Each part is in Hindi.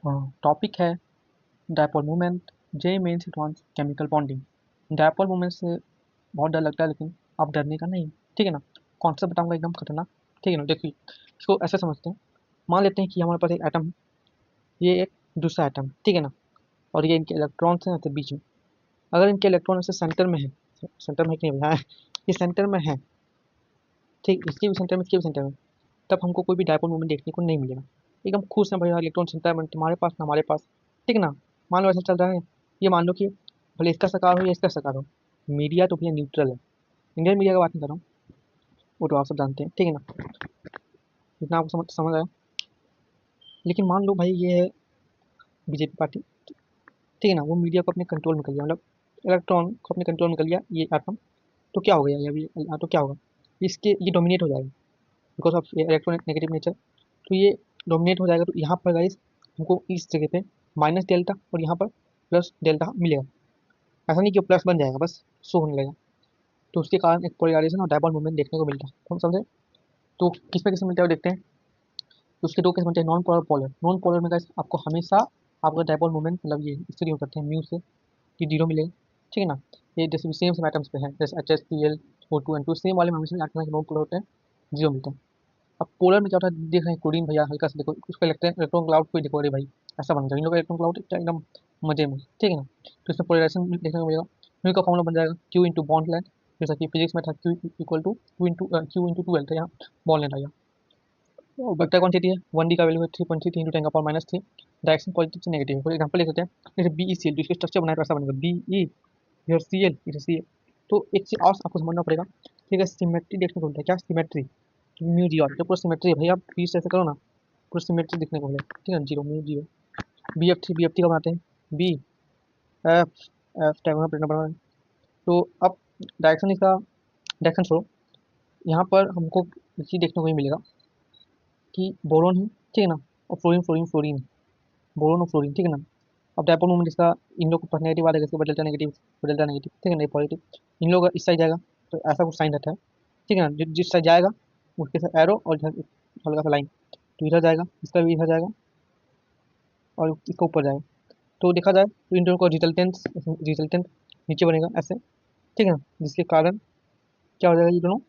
टॉपिक है dipole movement, JEE mains advance chemical bonding. Dipole movement से बहुत डर लगता है, लेकिन आप डरने का नहीं, ठीक है ना। कॉन्सेप्ट बताऊंगा एकदम खतरनाक, ठीक है ना। देखिए, इसको ऐसे समझते हैं। मान लेते हैं कि हमारे पास एक एटम है, ये एक दूसरा एटम, ठीक है ना। और ये इनके इलेक्ट्रॉन्स हैं ऐसे बीच में। अगर इनके इलेक्ट्रॉन ऐसे सेंटर में है, सेंटर में कि नहीं है, ये सेंटर में है, ठीक, इसके भी सेंटर में, इसके भी सेंटर में, तब हमको कोई भी डायपोल मूवमेंट देखने को नहीं मिलेगा। एकदम खुश है भैया, इलेक्ट्रॉन सेंटर में तुम्हारे पास ना हमारे पास, ठीक ना। मान लो ऐसा चल रहा है। ये मान लो कि भले इसका सकार हो या इसका सकार हो, मीडिया तो भैया न्यूट्रल है। इंडियन मीडिया की बात नहीं कर रहा हूँ, वो तो आप सब जानते हैं, ठीक है ना। इतना आपको समझ समझ आया। लेकिन मान लो भाई ये है बीजेपी पार्टी, ठीक है ना। वो मीडिया को अपने कंट्रोल में कर लिया, मतलब इलेक्ट्रॉन को अपने कंट्रोल में कर लिया ये एटम। तो क्या हो गया, ये अभी तो क्या होगा, इसके ये डोमिनेट हो जाएगा because of electron negative nature. तो ये डोमिनेट हो जाएगा, तो यहाँ पर गाइस हमको इस जगह पे माइनस डेल्टा और यहाँ पर प्लस डेल्टा मिलेगा। ऐसा नहीं कि प्लस बन जाएगा बस शो होने लगेगा। तो उसके कारण एक पोलराइजेशन और डायपोल मूवमेंट देखने को मिलता है, हम समझे। तो किस में किस में मिलता है वो देखते हैं। तो उसके दो केस बनते हैं, non polar polar. Non polar में गाइस आपको हमेशा आपका डायपोल मूवमेंट मतलब ये स्टडी हो करते हैं म्यू से, कि जीरो मिलेगा, ठीक है ना। ये जैसे सेम सेम एटम्स पे है, जैसे HCl O2N2, सेम वाले में हमेशा एटम नॉन पोलर होते हैं, जीरो मिलता है। अब पोलर में क्या होता है, देख रहे हैं क्लोरीन भैया, हल्का सा देखो उसका इलेक्ट्रॉन क्लाउड कोई देखो, अरे भाई ऐसा बन जाएगा इन लोग का इलेक्ट्रॉन क्लाउड एकदम मजे में, ठीक है ना। तो इसमें पोलराइजेशन देखने को मिलेगा। म्यू का फॉर्मूला बन जाएगा क्यू इंटू बॉन्ड लेंथ, जैसा कि फिजिक्स में था Q equal to Q into 12 था, यहाँ बॉन्ड लेंथ आया। वेक्टर क्वांटिटी है, 1D का वैल्यू है 3.3 इंटू 10⁻³ डायरेक्शन पॉजिटिव से नेगेटिव है। फॉर एग्जाम्पल लिख सकते हैं, जैसे BeCl, जिसके स्ट्रक्चर बनाए तो ऐसा बनेगा BE, इधर Cl, इधर Cl। तो एक चीज और आपको समझना पड़ेगा, ठीक है, सिमेट्री देखने को मिलता है। क्या सिमेट्री, म्यू जी और, तो पूरा सिमेट्री है भाई। आप बीच ऐसे करो ना, पूरा सिमेट्री देखने को मिलेगा, ठीक है, जीरो म्यू जीरो। BF3 का बनाते हैं, बी एफ एफ टाइम बना। तो अब डायरेक्शन इसका, डायरेक्शन छोड़ो, यहाँ पर हमको एक चीज देखने को ही मिलेगा कि बोरोन है, ठीक है ना, और फ्लोरीन फ्लोरीन फ्लोरीन है, बोरोन और फ्लोरीन, ठीक है ना। अब डायपोल मोमेंट इसका, इन लोग को नेगेटिव आ जाएगा, इसके बदलता नेगेटिव, बदलता नेगेटिव, ठीक है ना, पॉजिटिव। इन लोग का इस साइड जाएगा, तो ऐसा कुछ साइन रहता है, ठीक है ना। जिस साइड जाएगा उसके साथ एरो और इधर एक हल्का सा लाइन, तो इधर जाएगा, इसका भी इधर जाएगा और इसका ऊपर जाएगा। तो देखा जाए तो इन दोनों का रिजल्टेंट, रिजल्टेंट नीचे बनेगा ऐसे, ठीक है ना। जिसके कारण क्या हो जाएगा, ये दोनों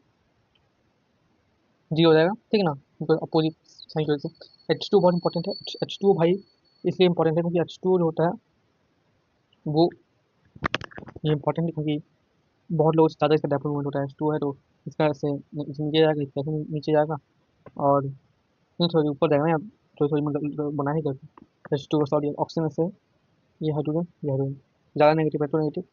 जीरो हो जाएगा, ठीक है ना, बिकॉज अपोजिट साइन की वजह से। H2 बहुत इंपॉर्टेंट है, H2 भाई इसलिए इंपॉर्टेंट है क्योंकि H2 जो होता है वो, ये इंपॉर्टेंट है क्योंकि बहुत लोग ज़्यादा इसका डायपोल मोमेंट होता है। H2 है तो इसका ऐसे नीचे जाएगा, इसका ऐसे नीचे जाएगा, और नहीं थोड़ी ऊपर जाएगा ना, या थोड़ी थोड़ी मतलब बना ही करके H2 सॉरी ऑक्सीजन से, ये हाइड्रोजन, ये हाइड्रोजन, ज़्यादा नेगेटिव है तो नेगेटिव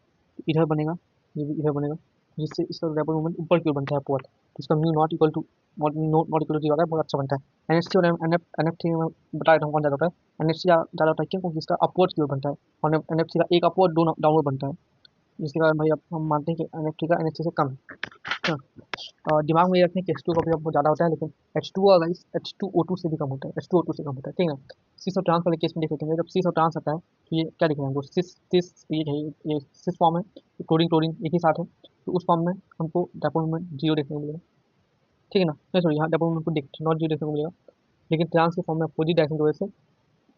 इधर बनेगा, ये भी इधर बनेगा, जिससे इसका डायपोल मोमेंट ऊपर की ओर बनता है अपवर्ड। तो इसका mu not equal to, not equal to zero आता है, बहुत अच्छा बनता है। NH3 और NF3 में बता देता हूँ कौन ज़्यादा होता है। NH3 ज़्यादा होता है क्यों, क्योंकि इसका अपवर्ड की ओर बनता है, और NF3 का एक अपवर्ड दो डाउनवर्ड बनता है, जिसके कारण भाई अब हम मानते हैं कि NF3 का NH3 से कम है। हाँ, और दिमाग में ये रखने कि H2 का भी बहुत ज़्यादा होता है, लेकिन H2 का गाइस H2O2 से भी कम होता है, H2O2 से कम होता है, ठीक है। सिस और ट्रांस वाले केस में देख लेते हैं, जब सिस और ट्रांस आता है तो ये क्या दिख रहा है हमको, सिस सिस ये सिस फॉर्म है, क्लोरीन क्लोरीन एक ही साथ है, तो उस फॉर्म में हमको डायपोल मोमेंट जीरो देखने को मिलेगा, ठीक है ना। नहीं सॉरी, यहाँ डायपोल मोमेंट को नॉट जीरो देखने को मिलेगा, लेकिन ट्रांस के फॉर्म में अपोजिट डायरेक्शन की वजह से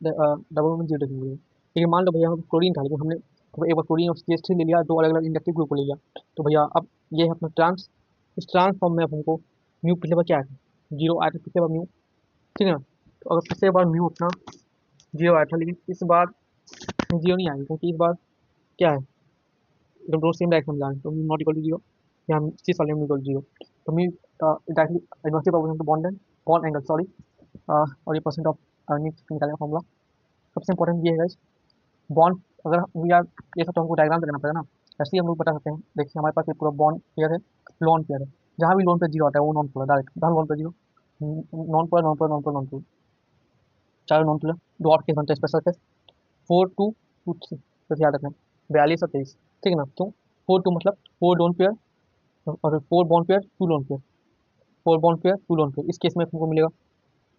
डायपोल मोमेंट जीरो देखने को मिलेगा। लेकिन मान लो भैया हम क्लोरीन था, लेकिन हमने तो एक बार क्लोरीन और CH3 ले लिया, दो अलग अलग इंडक्टिव ग्रुप को ले लिया, तो भैया अब ये है अपना ट्रांस। इस ट्रांस फॉर्म में अब हमको म्यू पिछले बार क्या आया था, जीरो आया था पिछले बार म्यू, ठीक है ना। तो अगर पिछले बार म्यू अपना जीरो आया था, लेकिन इस बार जीरो नहीं आएगा, क्योंकि इस बार क्या है, एकदम दोनों सेम डायरेक्शन में जा रहे हैं, तो mu not equal to zero, या हम इस वाले म्यू इक्वल टू जीरो। तो mu directly inversely proportional to bond and bond angle sorry, और ये परसेंट ऑफ निकालेगा फॉर्मूला। सबसे इंपॉर्टेंट ये है गाइस, बॉन्ड अगर हम यार, ये सब तो हमको डायग्राम लगाना पड़ेगा ना। ऐसे ही हम लोग बता सकते हैं, देखिए हमारे पास ये पूरा बॉन्ड पेयर है, लोन पेयर है, जहाँ भी लोन पे जीरो आता है वो नॉन पोलर डायरेक्ट, जहाँ लोन पे zero, non polar non polar non polar non polar, चार नॉन पोलर, दो और केस बनते हैं स्पेशल केस, 4 2 2 3, तो याद रखना 42 और 23, ठीक है ना। क्यों 4 2 मतलब 4 लोन पेयर, और 4 bond pair 2 lone pair, 4 bond pair 2 lone pair, इस केस में तुमको मिलेगा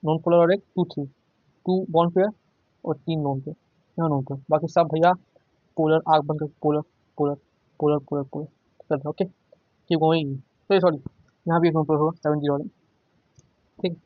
नॉन पोलर और एक 2 3, 2 बॉन्ड पेयर और 3 लोन पेयर, यहाँ नॉन पेयर, बाकी सब भैया पोलर आग बनकर polar polar polar polar polar चलता है, ओके कीप गोइंग। सॉरी, यहाँ भी एक नॉन पोलर होगा 7 0 वाला, ठीक है।